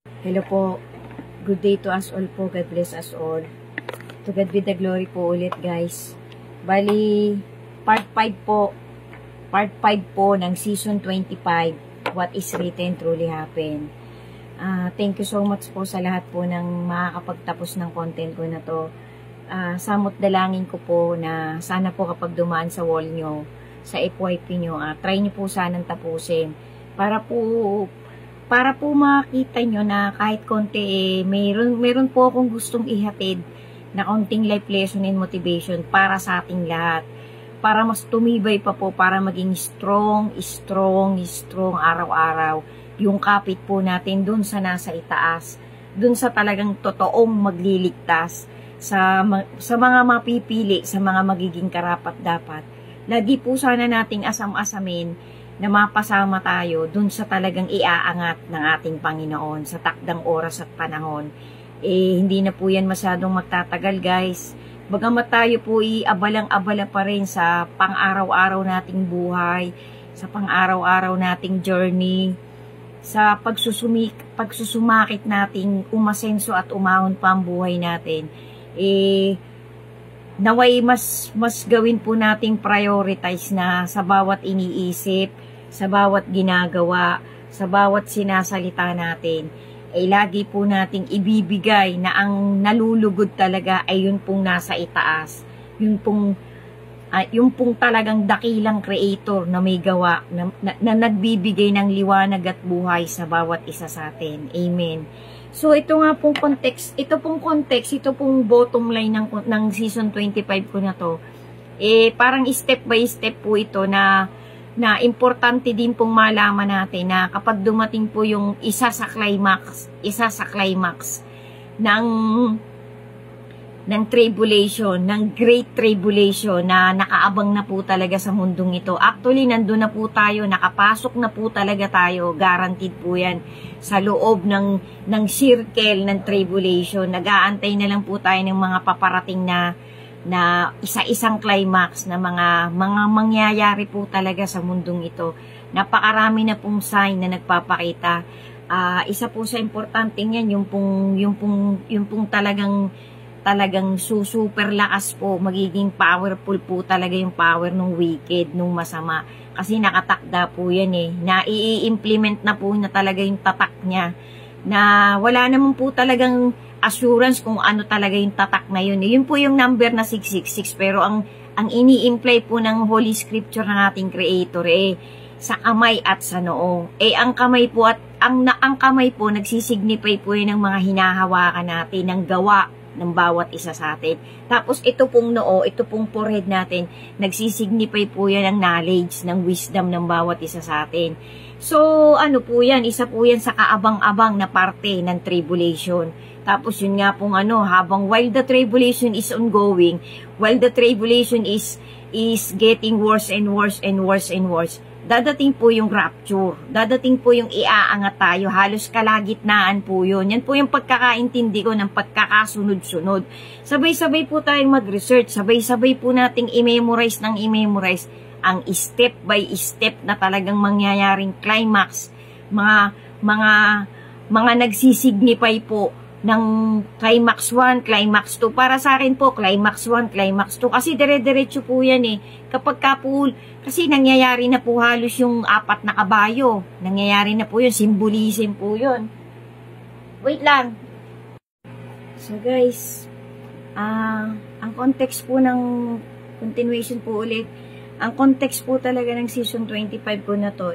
Hello po. Good day to us all po. God bless us all. To God be the glory po ulit, guys. Bali, part 5 po. Part 5 po ng season 25. What is written truly happened. Thank you so much po sa lahat po ng makakapagtapos ng content ko na to. Samot dalangin ko po na sana po kapag dumaan sa wall nyo, sa FYP nyo, try nyo po sanang tapusin. Para po makita nyo na kahit konti meron po akong gustong ihatid na konting life lesson and motivation para sa ating lahat. Para mas tumibay pa po, para maging strong araw-araw. Yung kapit po natin dun sa nasa itaas, dun sa talagang totoong magliligtas, sa mga mapipili, sa mga magiging karapat-dapat. Lagi po sana nating asam-asamin na mapasama tayo dun sa talagang iaangat ng ating Panginoon sa takdang oras at panahon. Hindi na po yan masyadong magtatagal, guys. Bagamat tayo po abalang-abala pa rin sa pang-araw-araw nating buhay, sa pang-araw-araw nating journey, sa pagsusumakit nating umasenso at umahon pa ang buhay natin. Naway mas gawin po nating prioritize na sa bawat iniisip, sa bawat ginagawa, sa bawat sinasalita natin, lagi po nating ibibigay na ang nalulugod talaga ay yun pong nasa itaas. Yun pong talagang dakilang creator na may gawa, na nagbibigay ng liwanag at buhay sa bawat isa sa atin. Amen. So, ito nga pong context, ito pong bottom line ng season 25 ko na to. Parang step by step po ito na importante din pong malaman natin na kapag dumating po yung isa sa climax ng tribulation, ng great tribulation na nakaabang na po talaga sa mundong ito. Actually, nandun na po tayo, nakapasok na po talaga tayo, guaranteed po yan, sa loob ng circle ng tribulation. Nag-aantay na lang po tayo ng mga paparating na isa-isang climax na mga mangyayari po talaga sa mundong ito. Napakarami na pong sign na nagpapakita. Isa po sa importante niyan, yung pong talagang super lakas po, magiging powerful po talaga yung power ng wicked, nung masama. Kasi nakatakda po yan na i-implement na po na talaga yung tatak niya. Na wala naman po talagang assurance kung ano talaga yung tatak na yun. Yun po yung number na 666, pero ang ini-imply po ng Holy Scripture ng ating Creator sa kamay at sa noo. Ang kamay po ang kamay po nagsisignify po yun ng mga hinahawakan natin, ng gawa ng bawat isa sa atin. Tapos ito pong noo, ito pong forehead natin, nagsisignify po yan ng knowledge, ng wisdom ng bawat isa sa atin. So, ano po yan? Isa po yan sa kaabang-abang na parte ng tribulation. Tapos yun nga pong habang while the tribulation is ongoing, while the tribulation is getting worse and worse and worse and worse, dadating po yung rapture. Dadating po yung iaangat tayo. Halos kalagitnaan po yun. Yan po yung pagkakaintindi ko ng pagkakasunod-sunod. Sabay-sabay po tayong mag-research. Sabay-sabay po nating i-memorize ang step by step na talagang mangyayaring climax. Mga nagsisignify po ng climax 1, climax 2. Para sa akin po, climax 1, climax 2. Kasi dire-diretso po yan Kapag kasi nangyayari na po halos yung 4 na kabayo. Nangyayari na po yun, symbolism po yun. Wait lang. So guys, ang context po ng continuation po ulit, ang context po talaga ng season 25 ko na to,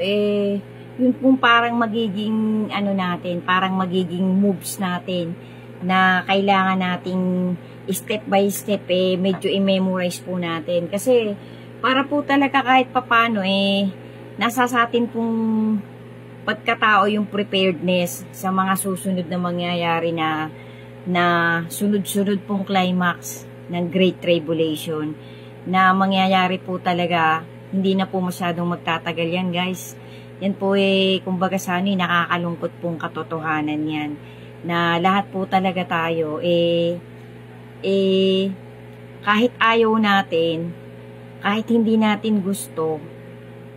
yun pong parang magiging natin, parang magiging moves natin na kailangan nating step by step medyo i-memorize po natin. Kasi para po talaga kahit papano nasa sa atin pong pagkatao yung preparedness sa mga susunod na mangyayari na sunod-sunod pong climax ng Great Tribulation na mangyayari po talaga, hindi na po masyadong magtatagal yan, guys. Yan po kumbaga sa nakakalungkot pong katotohanan yan. Na lahat po talaga tayo, kahit ayaw natin, kahit hindi natin gusto,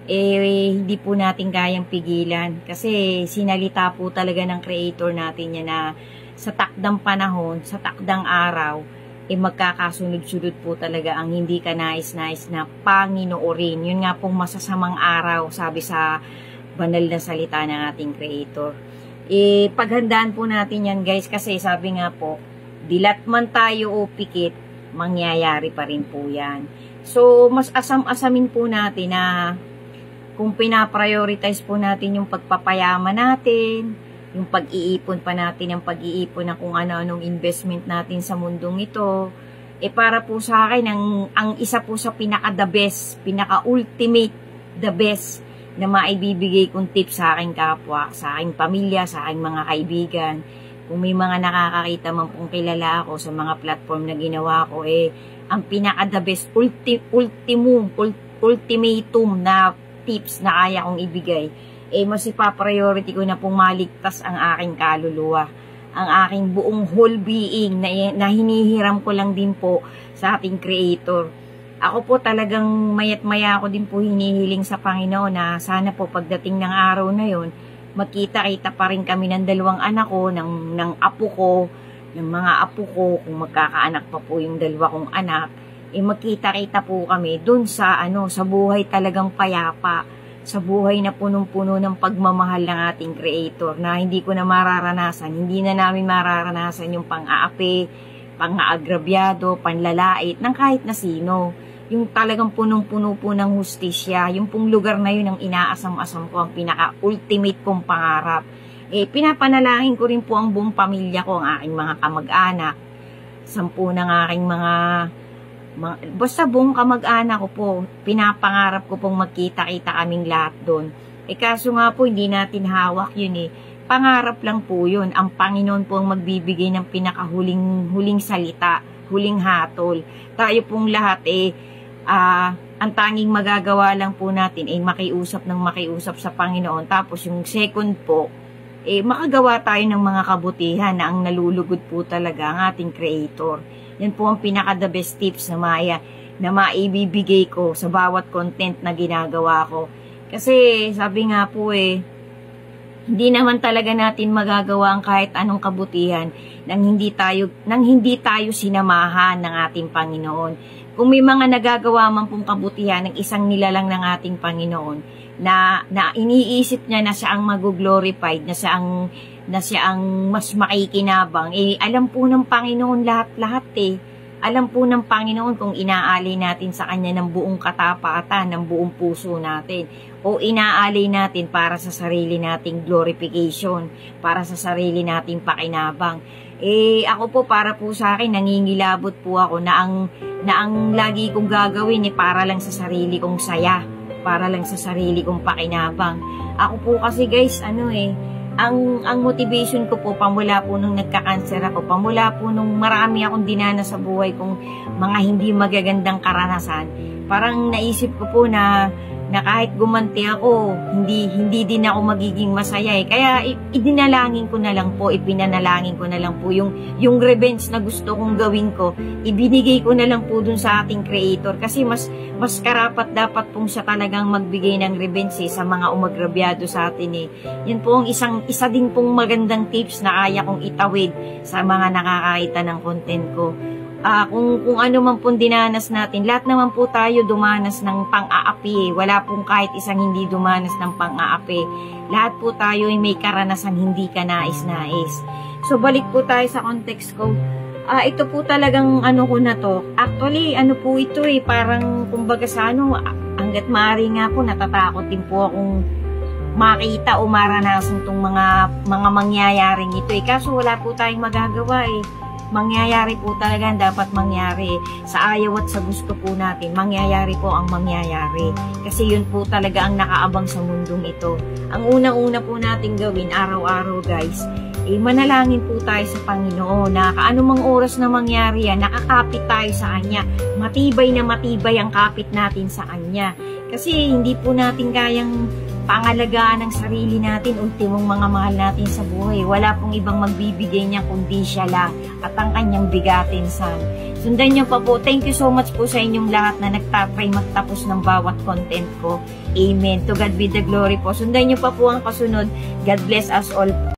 hindi po natin kayang pigilan. Kasi sinalita po talaga ng Creator natin yan na sa takdang panahon, sa takdang araw, magkakasunod-sunod po talaga ang hindi ka nais-nais na Panginoorin. Yun nga pong masasamang araw, sabi sa banal na salita ng ating Creator. Paghandaan po natin yan guys, kasi sabi nga po, dilat man tayo o pikit, mangyayari pa rin po yan. So, mas asam-asamin po natin na kung pinaprioritize po natin yung pagpapayaman natin, yung pag-iipon pa natin, ang pag-iipon ng kung ano-anong investment natin sa mundong ito, para po sa akin, ang isa po sa pinaka-the best, pinaka-ultimate, the best, na maibibigay kong tips sa aking kapwa, sa aking pamilya, sa aking mga kaibigan. Kung may mga nakakakita man pong kilala ako sa mga platform na ginawa ko, ang pinaka-the best, ultimatum na tips na kaya kong ibigay, mas ipapriority ko na pong maligtas ang aking kaluluwa, ang aking buong whole being na hinihiram ko lang din po sa ating Creator. Ako po talagang mayat-maya ako din po hinihiling sa Panginoon na sana po pagdating ng araw na yon, magkita-kita pa rin kami ng dalawang anak ko, ng apo ko, ng mga apo ko, kung magkakaanak pa po yung dalawa kong anak, magkita-kita po kami dun sa sa buhay talagang payapa, sa buhay na punong-puno ng pagmamahal ng ating Creator, na hindi ko na mararanasan, hindi na namin mararanasan yung pang-aapi, pang-aagrabyado, panlalait ng kahit na sino. Yung talagang punong-puno po ng hustisya, yung pong lugar na yun ang inaasam-asam ko, ang pinaka-ultimate kong pangarap. Pinapanalangin ko rin po ang buong pamilya ko, ang aking mga kamag-anak, 10 ng aking basta buong kamag-anak ko po, pinapangarap ko pong magkita-kita kaming lahat doon. Kaso nga po, hindi natin hawak yun Pangarap lang po yun. Ang Panginoon po ang magbibigay ng pinakahuling salita, huling hatol. Tayo pong lahat ang tanging magagawa lang po natin makiusap sa Panginoon. Tapos yung second po, makagawa tayo ng mga kabutihan na ang nalulugod po talaga ang ating Creator. Yan po ang pinaka-the best tips na maibibigay ko sa bawat content na ginagawa ko. Kasi sabi nga po hindi naman talaga natin magagawa ang kahit anong kabutihan nang hindi tayo sinamahan ng ating Panginoon. Kung may mga nagagawa man pong kabutihan ng isang nilalang ng ating Panginoon na iniisip niya na siya ang mag-glorified, na siya ang mas makikinabang, alam po ng Panginoon lahat. Alam po ng Panginoon kung inaalay natin sa Kanya ng buong katapatan, ng buong puso natin, o inaalay natin para sa sarili nating glorification, para sa sarili nating pakinabang. Ako po, para po sa akin, nangingilabot po ako na ang lagi kong gagawin para lang sa sarili kong saya, para lang sa sarili kong pakinabang. Ako po kasi guys, ang motivation ko po, pamula po nung nagka-cancer ako, pamula po nung marami akong dinana sa buhay kong mga hindi magagandang karanasan, parang naisip ko po na kahit gumanti ako, hindi din ako magiging masaya Kaya idinalangin ko na lang po, ipinanalangin ko na lang po yung revenge na gusto kong gawin ko, ibinigay ko na lang po dun sa ating Creator. Kasi mas karapat dapat pong siya talagang magbigay ng revenge sa mga umagrabyado sa atin Yan po ang isa din pong magandang tips na kaya kong itawid sa mga nakakakita ng content ko. Kung ano man pong dinanas natin, lahat naman po tayo dumanas ng pang-aapi Wala pong kahit isang hindi dumanas ng pang-aapi. Lahat po tayo may karanasan hindi ka nais-nais. So, balik po tayo sa context ko. Ito po talagang ko na to. Actually, po ito parang kumbaga sa hanggat maaari nga po, natatakot din po akong makita o maranasan tong mga mangyayaring ito Kaso wala po tayong magagawa Mangyayari po talaga ang dapat mangyari. Sa ayaw at sa gusto po natin, mangyayari po ang mangyayari. Kasi yun po talaga ang nakaabang sa mundong ito. Ang unang-una po natin gawin araw-araw guys, manalangin po tayo sa Panginoon na kaanumang oras na mangyari yan, nakakapit tayo sa Kanya. Matibay na matibay ang kapit natin sa Kanya. Kasi hindi po natin kayang pangalagaan ng sarili natin, ultimong mga mahal natin sa buhay. Wala pong ibang magbibigay niya kundi siya lang at ang kanyang bigatin son. Sundan niyo pa po. Thank you so much po sa inyong lahat na nagtatry magtapos ng bawat content ko. Amen. To God be the glory po. Sundan niyo pa po ang kasunod. God bless us all.